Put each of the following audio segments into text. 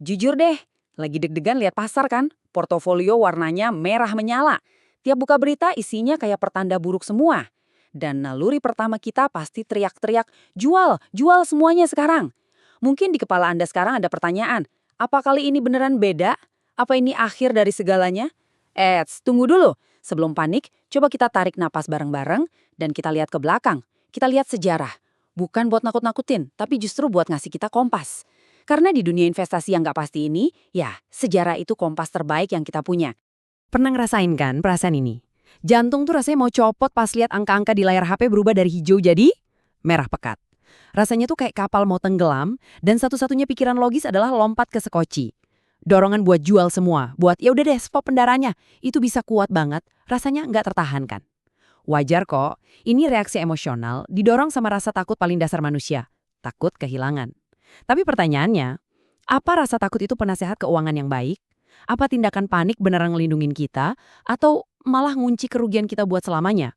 Jujur deh, lagi deg-degan lihat pasar kan? Portofolio warnanya merah menyala. Tiap buka berita isinya kayak pertanda buruk semua. Dan naluri pertama kita pasti teriak-teriak, jual, jual semuanya sekarang. Mungkin di kepala Anda sekarang ada pertanyaan, apa kali ini beneran beda? Apa ini akhir dari segalanya? Tunggu dulu. Sebelum panik, coba kita tarik napas bareng-bareng dan kita lihat ke belakang. Kita lihat sejarah. Bukan buat nakut-nakutin, tapi justru buat ngasih kita kompas. Karena di dunia investasi yang nggak pasti ini, ya sejarah itu kompas terbaik yang kita punya. Pernah ngerasain kan perasaan ini? Jantung tuh rasanya mau copot pas lihat angka-angka di layar HP berubah dari hijau jadi merah pekat. Rasanya tuh kayak kapal mau tenggelam, dan satu-satunya pikiran logis adalah lompat ke sekoci. Dorongan buat jual semua, buat ya udah deh stop pendaranya, itu bisa kuat banget, rasanya nggak tertahankan. Wajar kok, ini reaksi emosional didorong sama rasa takut paling dasar manusia, takut kehilangan. Tapi pertanyaannya, apa rasa takut itu penasehat keuangan yang baik? Apa tindakan panik beneran ngelindungin kita? Atau malah ngunci kerugian kita buat selamanya?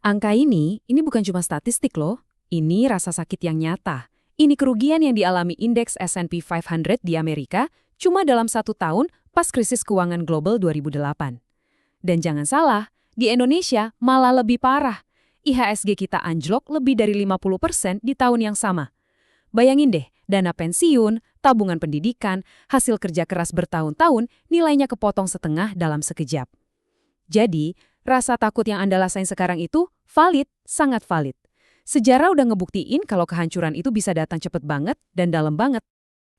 Angka ini bukan cuma statistik loh. Ini rasa sakit yang nyata. Ini kerugian yang dialami indeks S&P 500 di Amerika cuma dalam 1 tahun pas krisis keuangan global 2008. Dan jangan salah, di Indonesia malah lebih parah. IHSG kita anjlok lebih dari 50% di tahun yang sama. Bayangin deh, dana pensiun, tabungan pendidikan, hasil kerja keras bertahun-tahun, nilainya kepotong setengah dalam sekejap. Jadi, rasa takut yang Anda rasain sekarang itu valid, sangat valid. Sejarah udah ngebuktiin kalau kehancuran itu bisa datang cepet banget dan dalam banget.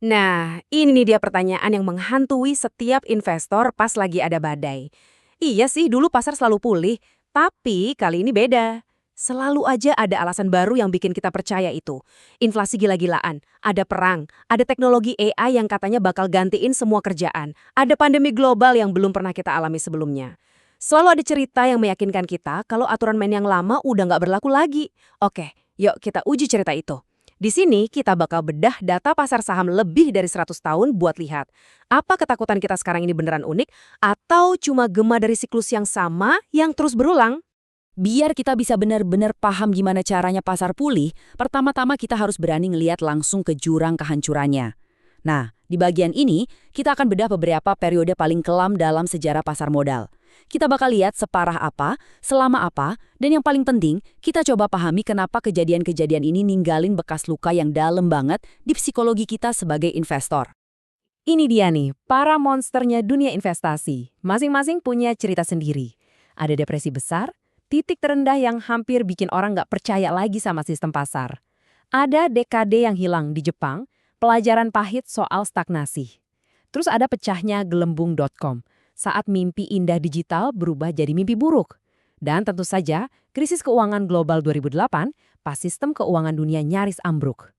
Nah, ini dia pertanyaan yang menghantui setiap investor pas lagi ada badai. Iya sih, dulu pasar selalu pulih, tapi kali ini beda. Selalu aja ada alasan baru yang bikin kita percaya itu. Inflasi gila-gilaan, ada perang, ada teknologi AI yang katanya bakal gantiin semua kerjaan, ada pandemi global yang belum pernah kita alami sebelumnya. Selalu ada cerita yang meyakinkan kita kalau aturan main yang lama udah nggak berlaku lagi. Oke, yuk kita uji cerita itu. Di sini kita bakal bedah data pasar saham lebih dari 100 tahun buat lihat apa ketakutan kita sekarang ini beneran unik atau cuma gema dari siklus yang sama yang terus berulang. Biar kita bisa benar-benar paham gimana caranya pasar pulih, pertama-tama kita harus berani ngelihat langsung ke jurang kehancurannya. Nah, di bagian ini, kita akan bedah beberapa periode paling kelam dalam sejarah pasar modal. Kita bakal lihat separah apa, selama apa, dan yang paling penting, kita coba pahami kenapa kejadian-kejadian ini ninggalin bekas luka yang dalam banget di psikologi kita sebagai investor. Ini dia nih, para monsternya dunia investasi. Masing-masing punya cerita sendiri. Ada depresi besar, titik terendah yang hampir bikin orang nggak percaya lagi sama sistem pasar. Ada dekade yang hilang di Jepang, pelajaran pahit soal stagnasi. Terus ada pecahnya gelembung.com, saat mimpi indah digital berubah jadi mimpi buruk. Dan tentu saja, krisis keuangan global 2008, pas sistem keuangan dunia nyaris ambruk.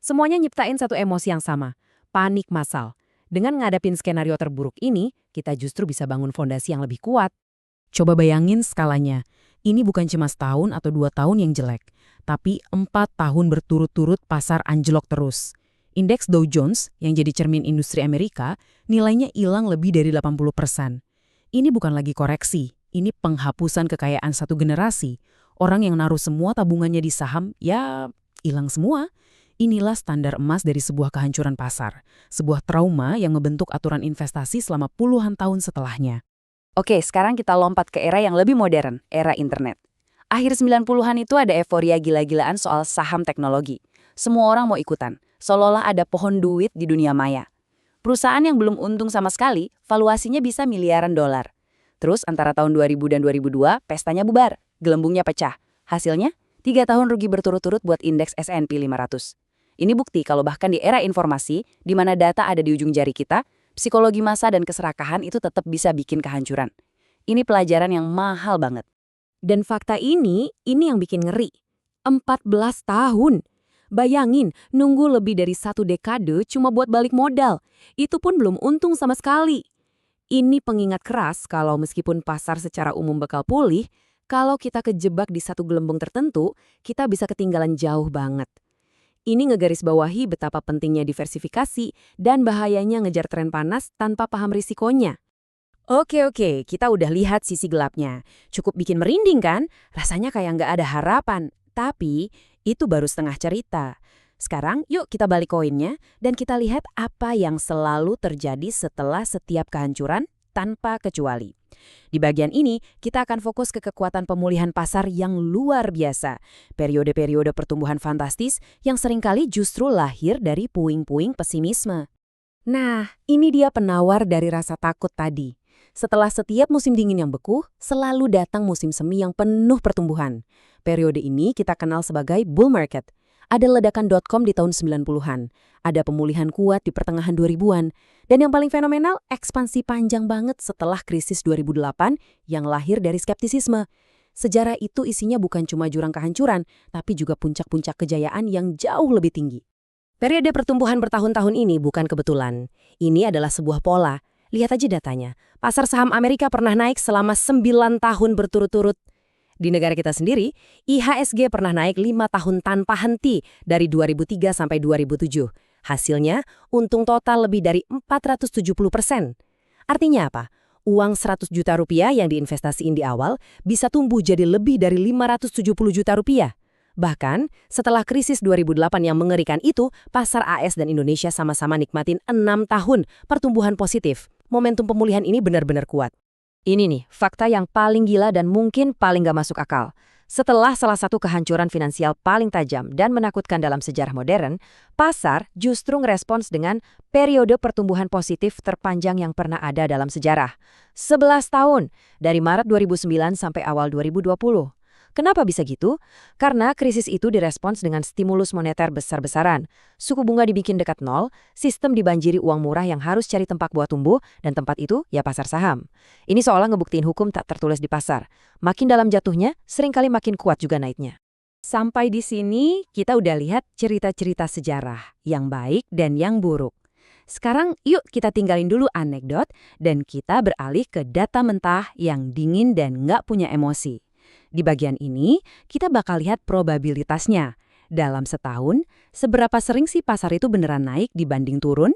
Semuanya nyiptain satu emosi yang sama, panik massal. Dengan ngadepin skenario terburuk ini, kita justru bisa bangun fondasi yang lebih kuat. Coba bayangin skalanya. Ini bukan cuma setahun atau 2 tahun yang jelek, tapi 4 tahun berturut-turut pasar anjlok terus. Indeks Dow Jones, yang jadi cermin industri Amerika, nilainya hilang lebih dari 80%. Ini bukan lagi koreksi, ini penghapusan kekayaan satu generasi. Orang yang naruh semua tabungannya di saham, ya hilang semua. Inilah standar emas dari sebuah kehancuran pasar. Sebuah trauma yang membentuk aturan investasi selama puluhan tahun setelahnya. Oke, sekarang kita lompat ke era yang lebih modern, era internet. Akhir 90-an itu ada euforia gila-gilaan soal saham teknologi. Semua orang mau ikutan, seolah-olah ada pohon duit di dunia maya. Perusahaan yang belum untung sama sekali, valuasinya bisa miliaran dolar. Terus antara tahun 2000 dan 2002, pestanya bubar, gelembungnya pecah. Hasilnya, 3 tahun rugi berturut-turut buat indeks S&P 500. Ini bukti kalau bahkan di era informasi, di mana data ada di ujung jari kita, psikologi massa dan keserakahan itu tetap bisa bikin kehancuran. Ini pelajaran yang mahal banget. Dan fakta ini yang bikin ngeri. 14 tahun. Bayangin, nunggu lebih dari 1 dekade cuma buat balik modal. Itu pun belum untung sama sekali. Ini pengingat keras kalau meskipun pasar secara umum bakal pulih, kalau kita kejebak di satu gelembung tertentu, kita bisa ketinggalan jauh banget. Ini ngegarisbawahi betapa pentingnya diversifikasi dan bahayanya ngejar tren panas tanpa paham risikonya. Oke, kita udah lihat sisi gelapnya. Cukup bikin merinding kan? Rasanya kayak nggak ada harapan. Tapi itu baru setengah cerita. Sekarang yuk kita balik koinnya dan kita lihat apa yang selalu terjadi setelah setiap kehancuran tanpa kecuali. Di bagian ini, kita akan fokus ke kekuatan pemulihan pasar yang luar biasa. Periode-periode pertumbuhan fantastis yang seringkali justru lahir dari puing-puing pesimisme. Nah, ini dia penawar dari rasa takut tadi. Setelah setiap musim dingin yang beku, selalu datang musim semi yang penuh pertumbuhan. Periode ini kita kenal sebagai bull market. Ada ledakan .com di tahun 90-an, ada pemulihan kuat di pertengahan 2000-an, dan yang paling fenomenal, ekspansi panjang banget setelah krisis 2008 yang lahir dari skeptisisme. Sejarah itu isinya bukan cuma jurang kehancuran, tapi juga puncak-puncak kejayaan yang jauh lebih tinggi. Periode pertumbuhan bertahun-tahun ini bukan kebetulan. Ini adalah sebuah pola. Lihat aja datanya. Pasar saham Amerika pernah naik selama 9 tahun berturut-turut. Di negara kita sendiri, IHSG pernah naik 5 tahun tanpa henti dari 2003 sampai 2007. Hasilnya, untung total lebih dari 470%. Artinya apa? Uang 100 juta rupiah yang diinvestasiin di awal bisa tumbuh jadi lebih dari 570 juta rupiah. Bahkan, setelah krisis 2008 yang mengerikan itu, pasar AS dan Indonesia sama-sama nikmatin 6 tahun pertumbuhan positif. Momentum pemulihan ini benar-benar kuat. Ini nih, fakta yang paling gila dan mungkin paling gak masuk akal. Setelah salah satu kehancuran finansial paling tajam dan menakutkan dalam sejarah modern, pasar justru ngerespons dengan periode pertumbuhan positif terpanjang yang pernah ada dalam sejarah. 11 tahun, dari Maret 2009 sampai awal 2020. Kenapa bisa gitu? Karena krisis itu direspons dengan stimulus moneter besar-besaran. Suku bunga dibikin dekat nol, sistem dibanjiri uang murah yang harus cari tempat buat tumbuh, dan tempat itu ya pasar saham. Ini seolah ngebuktiin hukum tak tertulis di pasar. Makin dalam jatuhnya, seringkali makin kuat juga naiknya. Sampai di sini, kita udah lihat cerita-cerita sejarah, yang baik dan yang buruk. Sekarang yuk kita tinggalin dulu anekdot, dan kita beralih ke data mentah yang dingin dan nggak punya emosi. Di bagian ini, kita bakal lihat probabilitasnya. Dalam setahun, seberapa sering sih pasar itu beneran naik dibanding turun?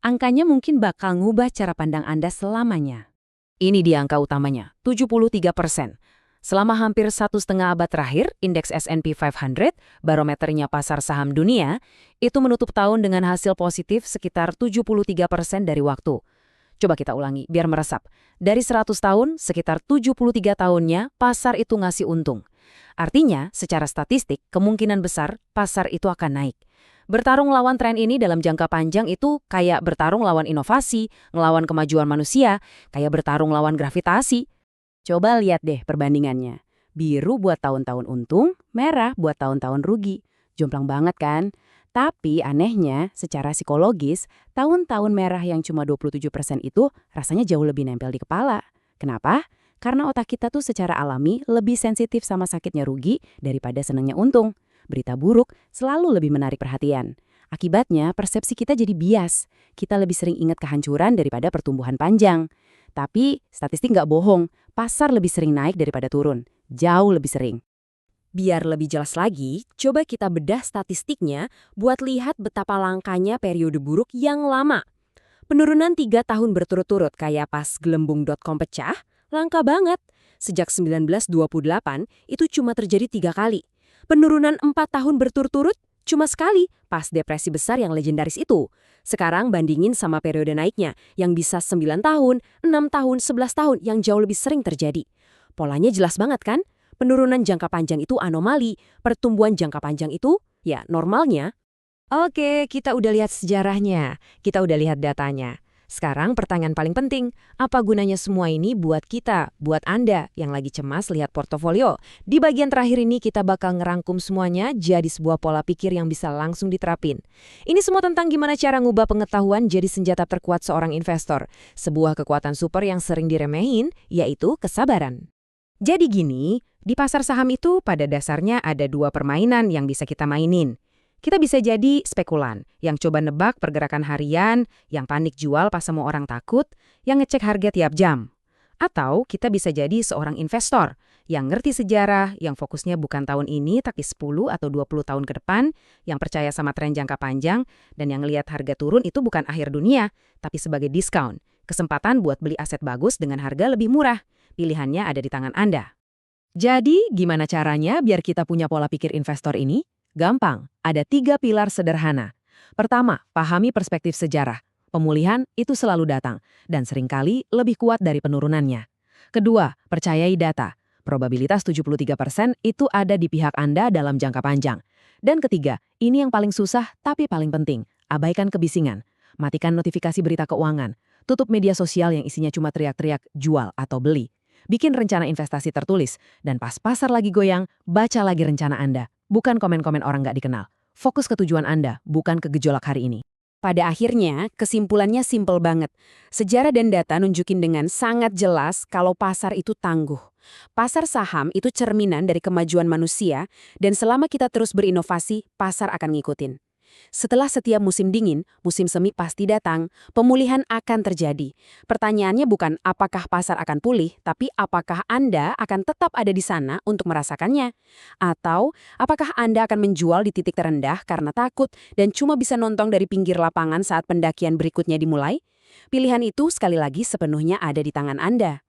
Angkanya mungkin bakal ngubah cara pandang Anda selamanya. Ini dia angka utamanya, 73%. Selama hampir 1,5 abad terakhir, indeks S&P 500, barometernya pasar saham dunia, itu menutup tahun dengan hasil positif sekitar 73% dari waktu. Coba kita ulangi, biar meresap. Dari 100 tahun, sekitar 73 tahunnya, pasar itu ngasih untung. Artinya, secara statistik, kemungkinan besar pasar itu akan naik. Bertarung lawan tren ini dalam jangka panjang itu kayak bertarung lawan inovasi, ngelawan kemajuan manusia, kayak bertarung lawan gravitasi. Coba lihat deh perbandingannya. Biru buat tahun-tahun untung, merah buat tahun-tahun rugi. Jomplang banget kan? Tapi anehnya, secara psikologis, tahun-tahun merah yang cuma 27% itu rasanya jauh lebih nempel di kepala. Kenapa? Karena otak kita tuh secara alami lebih sensitif sama sakitnya rugi daripada senangnya untung. Berita buruk selalu lebih menarik perhatian. Akibatnya, persepsi kita jadi bias. Kita lebih sering ingat kehancuran daripada pertumbuhan panjang. Tapi, statistik nggak bohong, pasar lebih sering naik daripada turun. Jauh lebih sering. Biar lebih jelas lagi, coba kita bedah statistiknya buat lihat betapa langkanya periode buruk yang lama. Penurunan 3 tahun berturut-turut kayak pas gelembung.com pecah, langka banget. Sejak 1928, itu cuma terjadi 3 kali. Penurunan 4 tahun berturut-turut cuma sekali pas depresi besar yang legendaris itu. Sekarang bandingin sama periode naiknya yang bisa 9 tahun, 6 tahun, 11 tahun yang jauh lebih sering terjadi. Polanya jelas banget kan? Penurunan jangka panjang itu anomali, pertumbuhan jangka panjang itu, ya normalnya. Oke, kita udah lihat sejarahnya, kita udah lihat datanya. Sekarang pertanyaan paling penting, apa gunanya semua ini buat kita, buat Anda yang lagi cemas lihat portofolio? Di bagian terakhir ini kita bakal ngerangkum semuanya jadi sebuah pola pikir yang bisa langsung diterapin. Ini semua tentang gimana cara ngubah pengetahuan jadi senjata terkuat seorang investor. Sebuah kekuatan super yang sering diremehin, yaitu kesabaran. Jadi gini, di pasar saham itu pada dasarnya ada 2 permainan yang bisa kita mainin. Kita bisa jadi spekulan, yang coba nebak pergerakan harian, yang panik jual pas semua orang takut, yang ngecek harga tiap jam. Atau kita bisa jadi seorang investor, yang ngerti sejarah, yang fokusnya bukan tahun ini tapi 10 atau 20 tahun ke depan, yang percaya sama tren jangka panjang, dan yang lihat harga turun itu bukan akhir dunia, tapi sebagai diskon, kesempatan buat beli aset bagus dengan harga lebih murah. Pilihannya ada di tangan Anda. Jadi, gimana caranya biar kita punya pola pikir investor ini? Gampang, ada 3 pilar sederhana. Pertama, pahami perspektif sejarah. Pemulihan itu selalu datang, dan seringkali lebih kuat dari penurunannya. Kedua, percayai data. Probabilitas 73% itu ada di pihak Anda dalam jangka panjang. Dan ketiga, ini yang paling susah tapi paling penting. Abaikan kebisingan. Matikan notifikasi berita keuangan. Tutup media sosial yang isinya cuma teriak-teriak jual atau beli. Bikin rencana investasi tertulis. Dan pas pasar lagi goyang, baca lagi rencana Anda. Bukan komen-komen orang nggak dikenal. Fokus ke tujuan Anda, bukan ke gejolak hari ini. Pada akhirnya, kesimpulannya simpel banget. Sejarah dan data nunjukin dengan sangat jelas kalau pasar itu tangguh. Pasar saham itu cerminan dari kemajuan manusia, dan selama kita terus berinovasi, pasar akan ngikutin. Setelah setiap musim dingin, musim semi pasti datang, pemulihan akan terjadi. Pertanyaannya bukan apakah pasar akan pulih, tapi apakah Anda akan tetap ada di sana untuk merasakannya? Atau apakah Anda akan menjual di titik terendah karena takut dan cuma bisa nonton dari pinggir lapangan saat pendakian berikutnya dimulai? Pilihan itu sekali lagi sepenuhnya ada di tangan Anda.